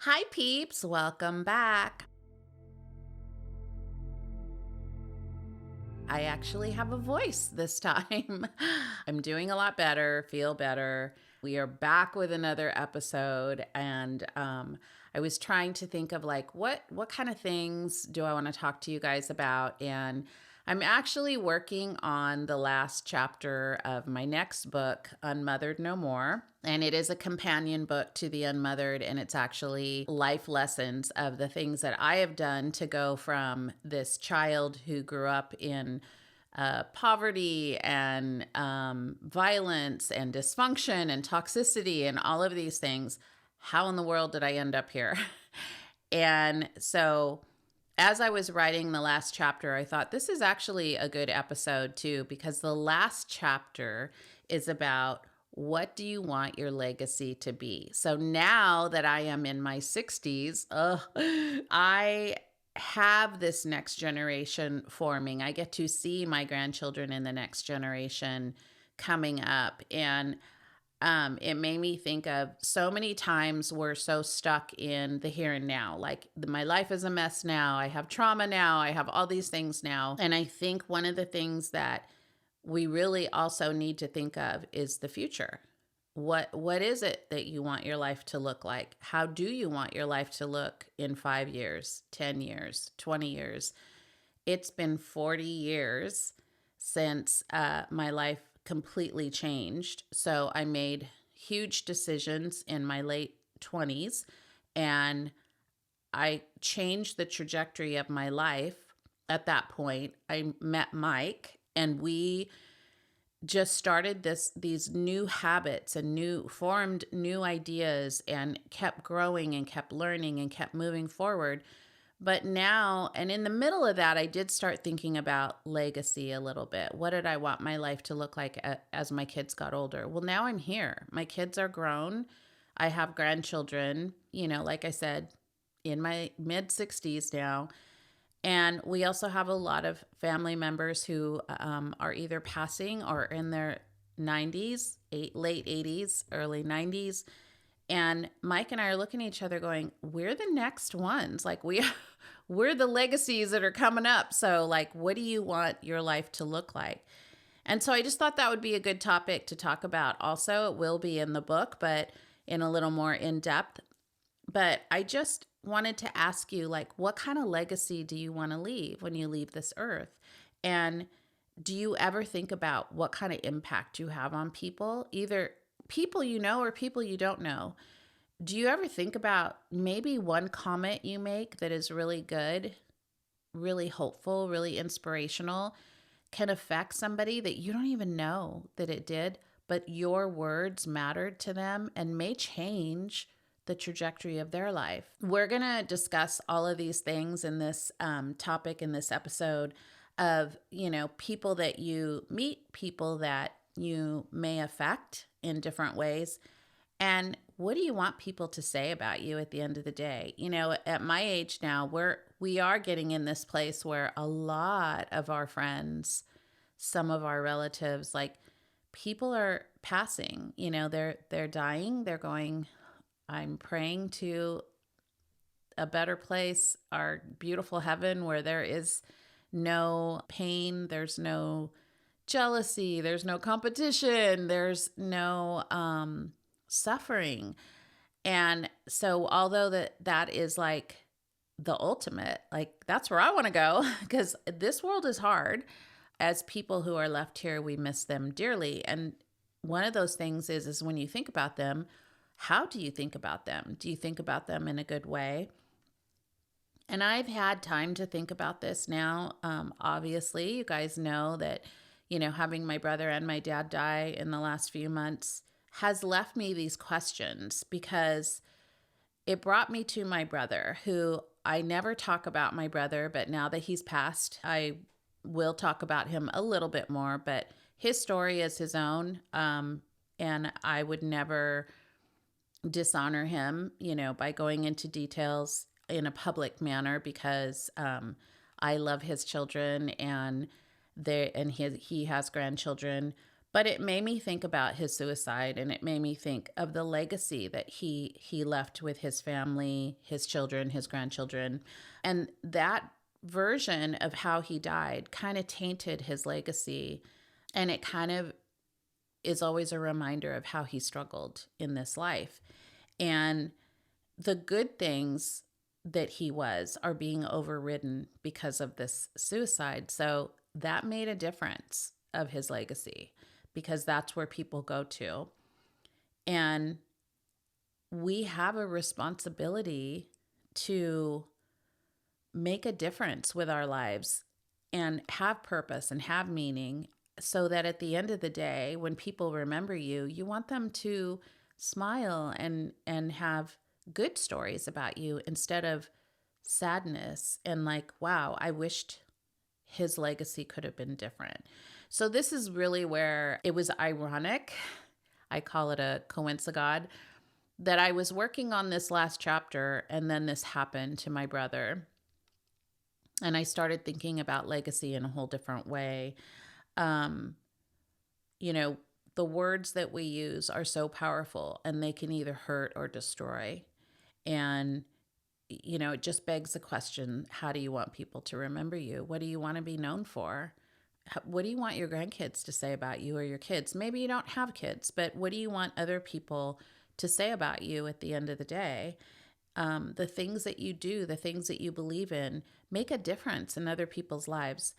Hi, peeps. Welcome back. I actually have a voice this time. I'm doing a lot better, feel better. We are back with another episode, and I was trying to think of what kind of things do I want to talk to you guys about, and I'm actually working on the last chapter of my next book, UnMothered No More. And it is a companion book to The UnMothered, and it's actually life lessons of the things that I have done to go from this child who grew up in poverty and violence and dysfunction and toxicity and all of these things. How in the world did I end up here? And so as I was writing the last chapter, I thought this is actually a good episode too, because the last chapter is about what do you want your legacy to be? So now that I am in my 60s, I have this next generation forming. I get to see my grandchildren in the next generation coming up. And it made me think of so many times we're so stuck in the here and now. Like my life is a mess now. I have trauma now. I have all these things now. And I think one of the things that we really also need to think of is the future. What is it that you want your life to look like? How do you want your life to look in 5 years, 10 years, 20 years? It's been 40 years since my life completely changed. So I made huge decisions in my late 20s, and I changed the trajectory of my life. At that point, I met Mike, and we just started these new habits and formed new ideas and kept growing and kept learning and kept moving forward. But now, and in the middle of that, I did start thinking about legacy a little bit. What did I want my life to look like as my kids got older? Well, now I'm here. My kids are grown. I have grandchildren, like I said, in my mid 60s now. And we also have a lot of family members who are either passing or in their 90s, late 80s, early 90s. And Mike and I are looking at each other going, we're the next ones. Like we're the legacies that are coming up. So like, what do you want your life to look like? And so I just thought that would be a good topic to talk about. Also, it will be in the book, but in a little more in depth. But I just wanted to ask you, like, what kind of legacy do you want to leave when you leave this earth? And do you ever think about what kind of impact you have on people, either people you know or people you don't know? Do you ever think about maybe one comment you make that is really good, really hopeful, really inspirational, can affect somebody that you don't even know that it did, but your words mattered to them and may change the trajectory of their life? We're going to discuss all of these things in this topic in this episode of, people that you meet, people that you may affect in different ways. And what do you want people to say about you at the end of the day? At my age now, we are getting in this place where a lot of our friends, some of our relatives, like people are passing, they're dying, they're going, I'm praying to a better place, our beautiful heaven where there is no pain, there's no jealousy, there's no competition, there's no suffering. And so although that is like the ultimate, like that's where I want to go, because this world is hard. As people who are left here, we miss them dearly. And one of those things is when you think about them, how do you think about them? Do you think about them in a good way? And I've had time to think about this now. Obviously, you guys know that, having my brother and my dad die in the last few months has left me these questions, because it brought me to my brother, who I never talk about my brother, but now that he's passed, I will talk about him a little bit more, but his story is his own. And I would never dishonor him, by going into details in a public manner, because I love his children and he has grandchildren. But it made me think about his suicide, and it made me think of the legacy that he left with his family, his children, his grandchildren. And that version of how he died kind of tainted his legacy. And it kind of is always a reminder of how he struggled in this life. And the good things that he was are being overridden because of this suicide. So that made a difference of his legacy, because that's where people go to. And we have a responsibility to make a difference with our lives and have purpose and have meaning, so that at the end of the day, when people remember you, you want them to smile and have good stories about you instead of sadness and like, wow, I wished his legacy could have been different. So this is really where it was ironic. I call it a coincidence that I was working on this last chapter and then this happened to my brother. And I started thinking about legacy in a whole different way. Um, you know, the words that we use are so powerful, and they can either hurt or destroy. And, it just begs the question, how do you want people to remember you? What do you want to be known for? What do you want your grandkids to say about you, or your kids? Maybe you don't have kids, but what do you want other people to say about you at the end of the day? The things that you do, the things that you believe in, make a difference in other people's lives.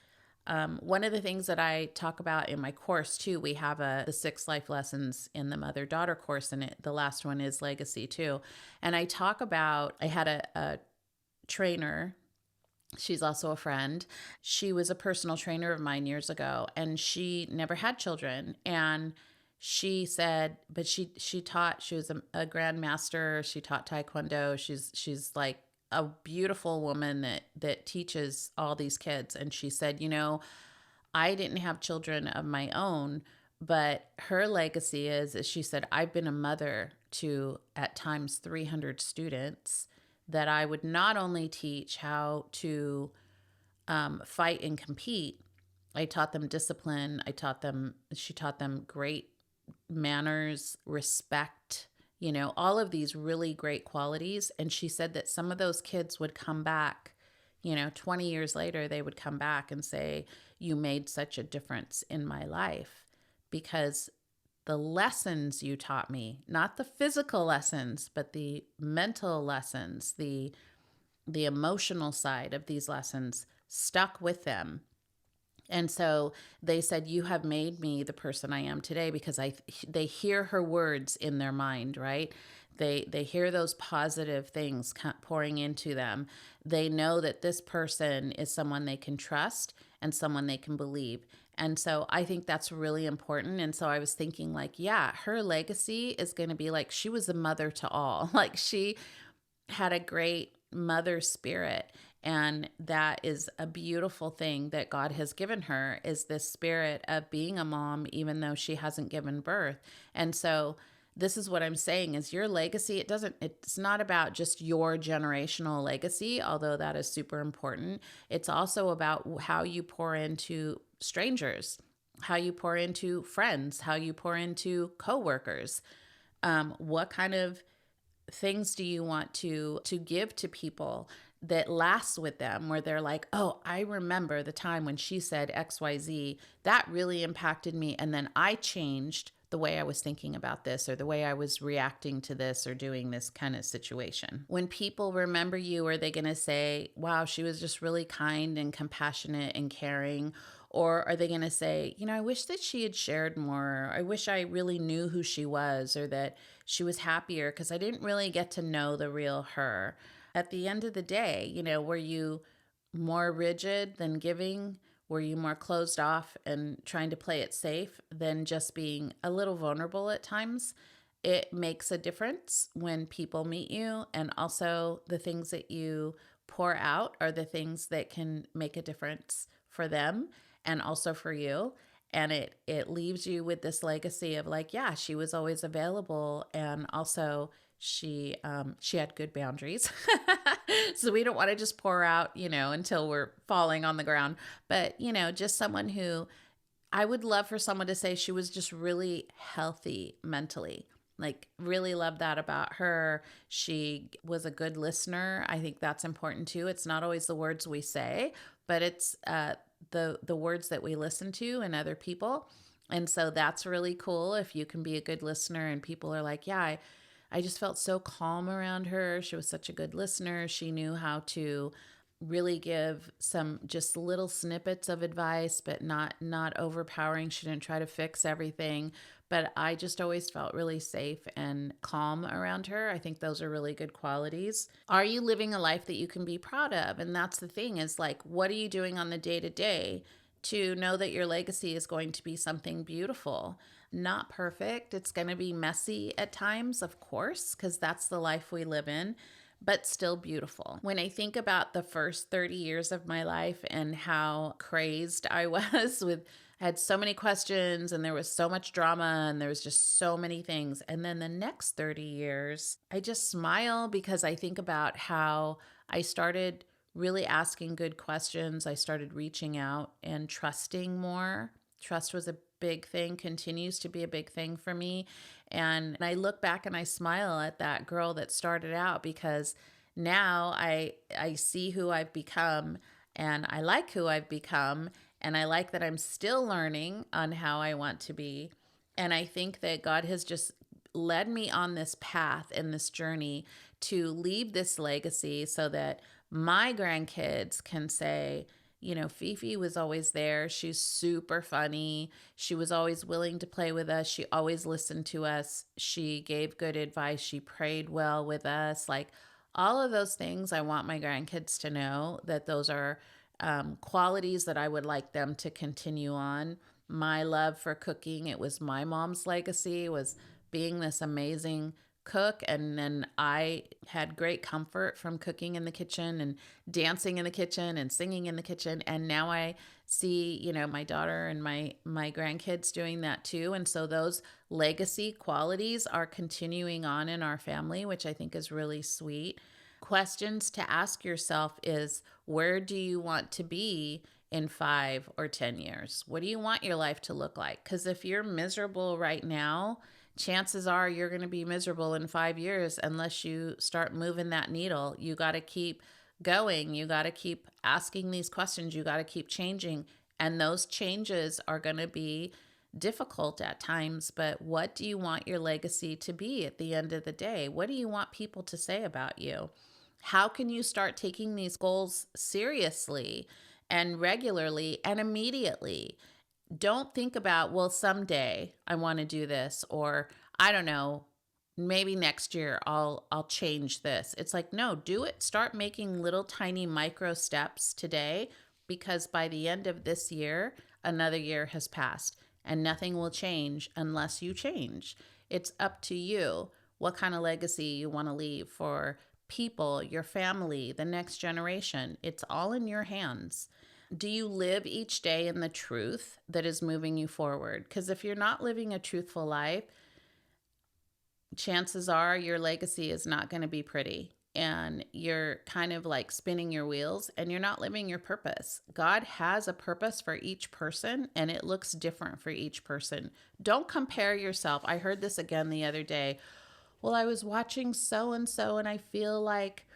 One of the things that I talk about in my course too, we have the 6 life lessons in the mother-daughter course, and the last one is legacy too. And I talk about, I had a trainer. She's also a friend. She was a personal trainer of mine years ago, and she never had children. And she said, but she taught. She was a grandmaster. She taught taekwondo. She's like a beautiful woman that teaches all these kids. And she said, I didn't have children of my own, but her legacy is she said, I've been a mother to at times 300 students, that I would not only teach how to fight and compete. I taught them discipline. She taught them great manners, respect, all of these really great qualities. And she said that some of those kids would come back, 20 years later, they would come back and say, you made such a difference in my life because the lessons you taught me, not the physical lessons, but the mental lessons, the emotional side of these lessons stuck with them. And so they said, you have made me the person I am today, because they hear her words in their mind, right? They hear those positive things pouring into them. They know that this person is someone they can trust and someone they can believe. And so I think that's really important. And so I was thinking like, yeah, her legacy is going to be like, she was a mother to all. Like she had a great mother spirit. And that is a beautiful thing that God has given her, is this spirit of being a mom, even though she hasn't given birth. And so this is what I'm saying is your legacy, it's not about just your generational legacy, although that is super important. It's also about how you pour into strangers, how you pour into friends, how you pour into coworkers. What kind of things do you want to give to people that lasts with them, where they're like, oh, I remember the time when she said XYZ, that really impacted me. And then I changed the way I was thinking about this, or the way I was reacting to this, or doing this kind of situation. When people remember you, are they going to say, wow, she was just really kind and compassionate and caring? Or are they going to say, I wish that she had shared more. I wish I really knew who she was, or that she was happier because I didn't really get to know the real her. At the end of the day, were you more rigid than giving? Were you more closed off and trying to play it safe than just being a little vulnerable at times? It makes a difference when people meet you, and also the things that you pour out are the things that can make a difference for them and also for you. And it leaves you with this legacy of like, yeah, she was always available, and also she had good boundaries. So we don't want to just pour out, until we're falling on the ground, but just someone who I would love for someone to say she was just really healthy mentally. Like, really love that about her. She was a good listener. I think that's important too. It's not always the words we say, but it's the words that we listen to in other people. And so that's really cool if you can be a good listener and people are like, yeah, I just felt so calm around her. She was such a good listener. She knew how to really give some just little snippets of advice, but not overpowering. She didn't try to fix everything, but I just always felt really safe and calm around her. I think those are really good qualities. Are you living a life that you can be proud of? And that's the thing, is like, what are you doing on the day to day to know that your legacy is going to be something beautiful? Not perfect. It's going to be messy at times, of course, because that's the life we live in, but still beautiful. When I think about the first 30 years of my life and how crazed I was with, I had so many questions and there was so much drama and there was just so many things. And then the next 30 years, I just smile because I think about how I started really asking good questions. I started reaching out and trusting more. Trust was a big thing, continues to be a big thing for me. And I look back and I smile at that girl that started out, because now I see who I've become and I like who I've become, and I like that I'm still learning on how I want to be. And I think that God has just led me on this path and this journey to leave this legacy so that my grandkids can say, you know, Fifi was always there. She's super funny. She was always willing to play with us. She always listened to us. She gave good advice. She prayed well with us. Like, all of those things, I want my grandkids to know that those are qualities that I would like them to continue on. My love for cooking, it was my mom's legacy, was being this amazing cook, and then I had great comfort from cooking in the kitchen and dancing in the kitchen and singing in the kitchen, and now I see, you know, my daughter and my grandkids doing that too. And so those legacy qualities are continuing on in our family, which I think is really sweet. Questions to ask yourself is, where do you want to be in 5 or 10 years? What do you want your life to look like? Because if you're miserable right now, chances are you're going to be miserable in 5 years unless you start moving that needle. You got to keep going. You got to keep asking these questions. You got to keep changing. And those changes are going to be difficult at times. But what do you want your legacy to be at the end of the day? What do you want people to say about you? How can you start taking these goals seriously and regularly and immediately? Don't think about, well, someday I want to do this, or I don't know, maybe next year I'll change this. It's like, no, do it. Start making little tiny micro steps today, because by the end of this year, another year has passed and nothing will change unless you change. It's up to you what kind of legacy you want to leave for people, your family, the next generation. It's all in your hands. Do you live each day in the truth that is moving you forward? Because if you're not living a truthful life, chances are your legacy is not going to be pretty. And you're kind of like spinning your wheels and you're not living your purpose. God has a purpose for each person and it looks different for each person. Don't compare yourself. I heard this again the other day. Well, I was watching so and so and I feel like,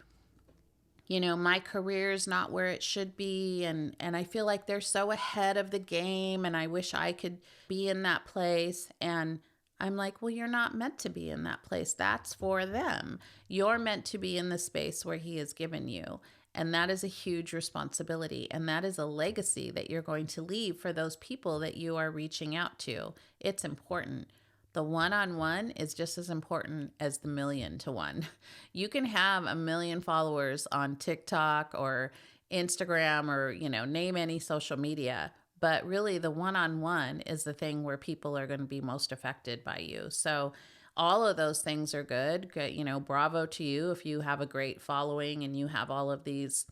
you know, my career is not where it should be, and I feel like they're so ahead of the game and I wish I could be in that place. And I'm like, well, you're not meant to be in that place. That's for them. You're meant to be in the space where he has given you. And that is a huge responsibility. And that is a legacy that you're going to leave for those people that you are reaching out to. It's important. The one-on-one is just as important as the million to one. You can have a million followers on TikTok or Instagram or, you know, name any social media, but really the one-on-one is the thing where people are going to be most affected by you. So all of those things are good. You know, bravo to you if you have a great following and you have all of these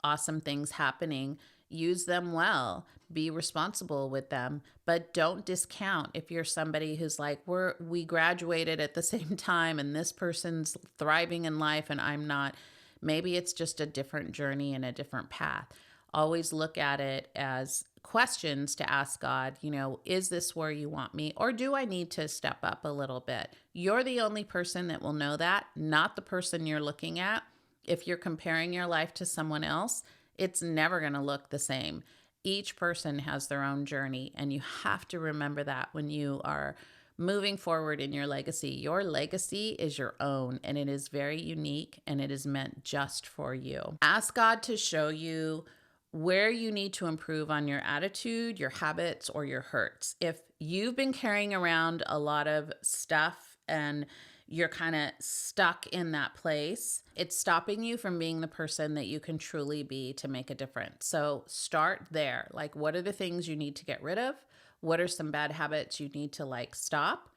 awesome things happening. Use them well, be responsible with them, but don't discount if you're somebody who's like, we graduated at the same time and this person's thriving in life and I'm not. Maybe it's just a different journey and a different path. Always look at it as questions to ask God, is this where you want me? Or do I need to step up a little bit? You're the only person that will know that, not the person you're looking at. If you're comparing your life to someone else, it's never going to look the same. Each person has their own journey, and you have to remember that when you are moving forward in your legacy. Your legacy is your own, and it is very unique, and it is meant just for you. Ask God to show you where you need to improve on your attitude, your habits, or your hurts. If you've been carrying around a lot of stuff and you're kind of stuck in that place, it's stopping you from being the person that you can truly be to make a difference. So start there. Like, what are the things you need to get rid of? What are some bad habits you need to stop?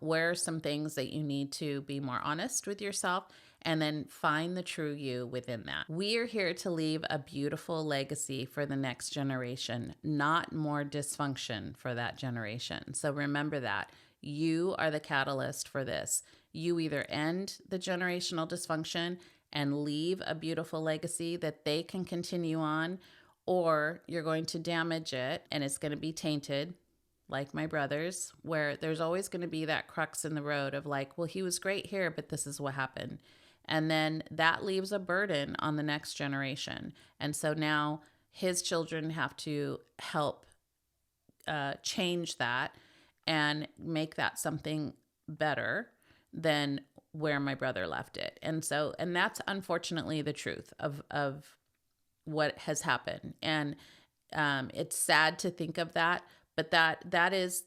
Where are some things that you need to be more honest with yourself? And then find the true you within that. We are here to leave a beautiful legacy for the next generation, not more dysfunction for that generation. So remember that. You are the catalyst for this. You either end the generational dysfunction and leave a beautiful legacy that they can continue on, or you're going to damage it and it's going to be tainted, like my brothers, where there's always going to be that crux in the road of well, he was great here, but this is what happened. And then that leaves a burden on the next generation. And so now his children have to help change that and make that something better than where my brother left it. And that's unfortunately the truth of what has happened. And it's sad to think of that, but that's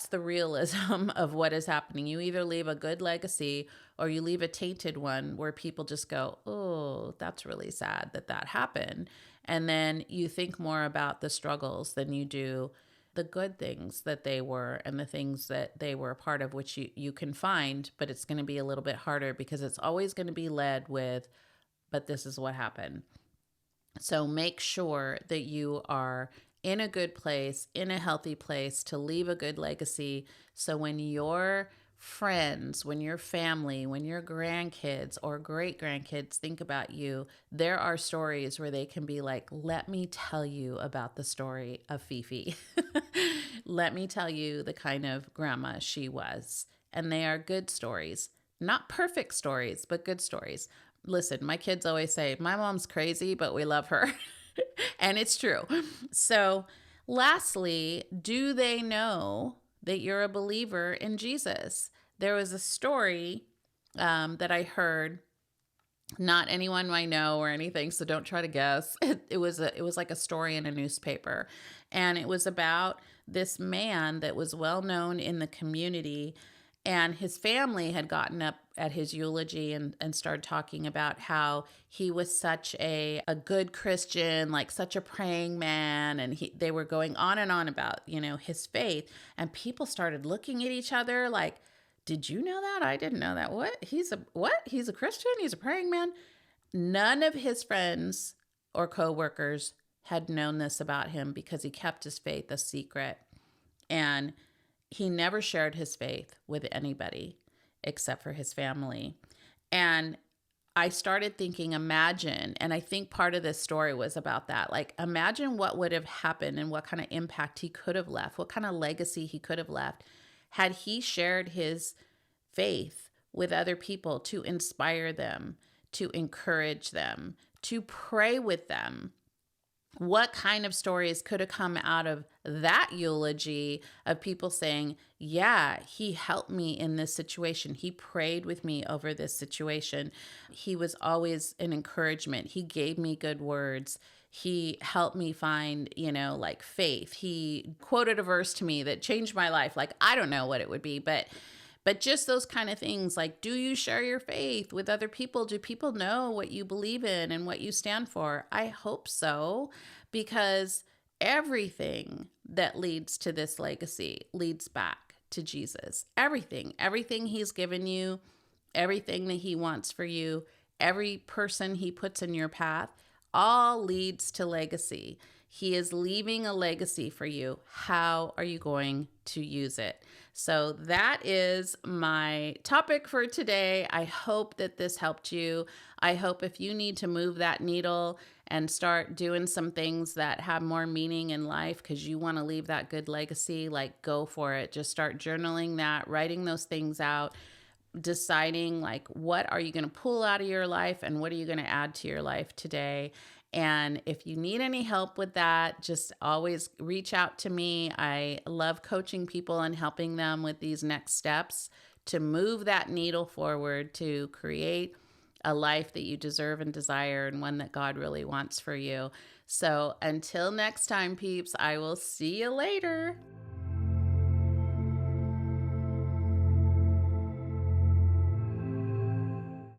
the realism of what is happening. You either leave a good legacy or you leave a tainted one where people just go, oh, that's really sad that happened. And then you think more about the struggles than you do the good things that they were and the things that they were a part of, which you can find, but it's going to be a little bit harder because it's always going to be led with, but this is what happened. So make sure that you are in a good place, in a healthy place to leave a good legacy. So when your friends, when your family, when your grandkids or great grandkids think about you, there are stories where they can be like, let me tell you about the story of Fifi. Let me tell you the kind of grandma she was. And they are good stories, not perfect stories, but good stories. Listen, my kids always say, my mom's crazy, but we love her. And it's true. So lastly, do they know that you're a believer in Jesus? There was a story that I heard, not anyone I know or anything, so don't try to guess. It was like a story in a newspaper. And it was about this man that was well known in the community. And his family had gotten up at his eulogy and started talking about how he was such a good Christian, like such a praying man. And they were going on and on about, his faith. And people started looking at each other like, did you know that? I didn't know that. What? He's a Christian? He's a praying man? None of his friends or coworkers had known this about him because he kept his faith a secret. And he never shared his faith with anybody except for his family. And I started thinking, imagine, and I think part of this story was about that. Like, imagine what would have happened and what kind of impact he could have left, what kind of legacy he could have left had he shared his faith with other people to inspire them, to encourage them, to pray with them. What kind of stories could have come out of that eulogy of people saying, yeah, he helped me in this situation. He prayed with me over this situation. He was always an encouragement. He gave me good words. He helped me find, faith. He quoted a verse to me that changed my life. Like, I don't know what it would be, but just those kind of things, like, do you share your faith with other people? Do people know what you believe in and what you stand for? I hope so, because everything that leads to this legacy leads back to Jesus. Everything he's given you, everything that he wants for you, every person he puts in your path, all leads to legacy. He is leaving a legacy for you. How are you going to use it? So that is my topic for today. I hope that this helped you. I hope if you need to move that needle and start doing some things that have more meaning in life because you want to leave that good legacy, like go for it. Just start journaling that, writing those things out, deciding like what are you going to pull out of your life and what are you going to add to your life today. And if you need any help with that, just always reach out to me. I love coaching people and helping them with these next steps to move that needle forward to create a life that you deserve and desire and one that God really wants for you. So until next time, peeps, I will see you later.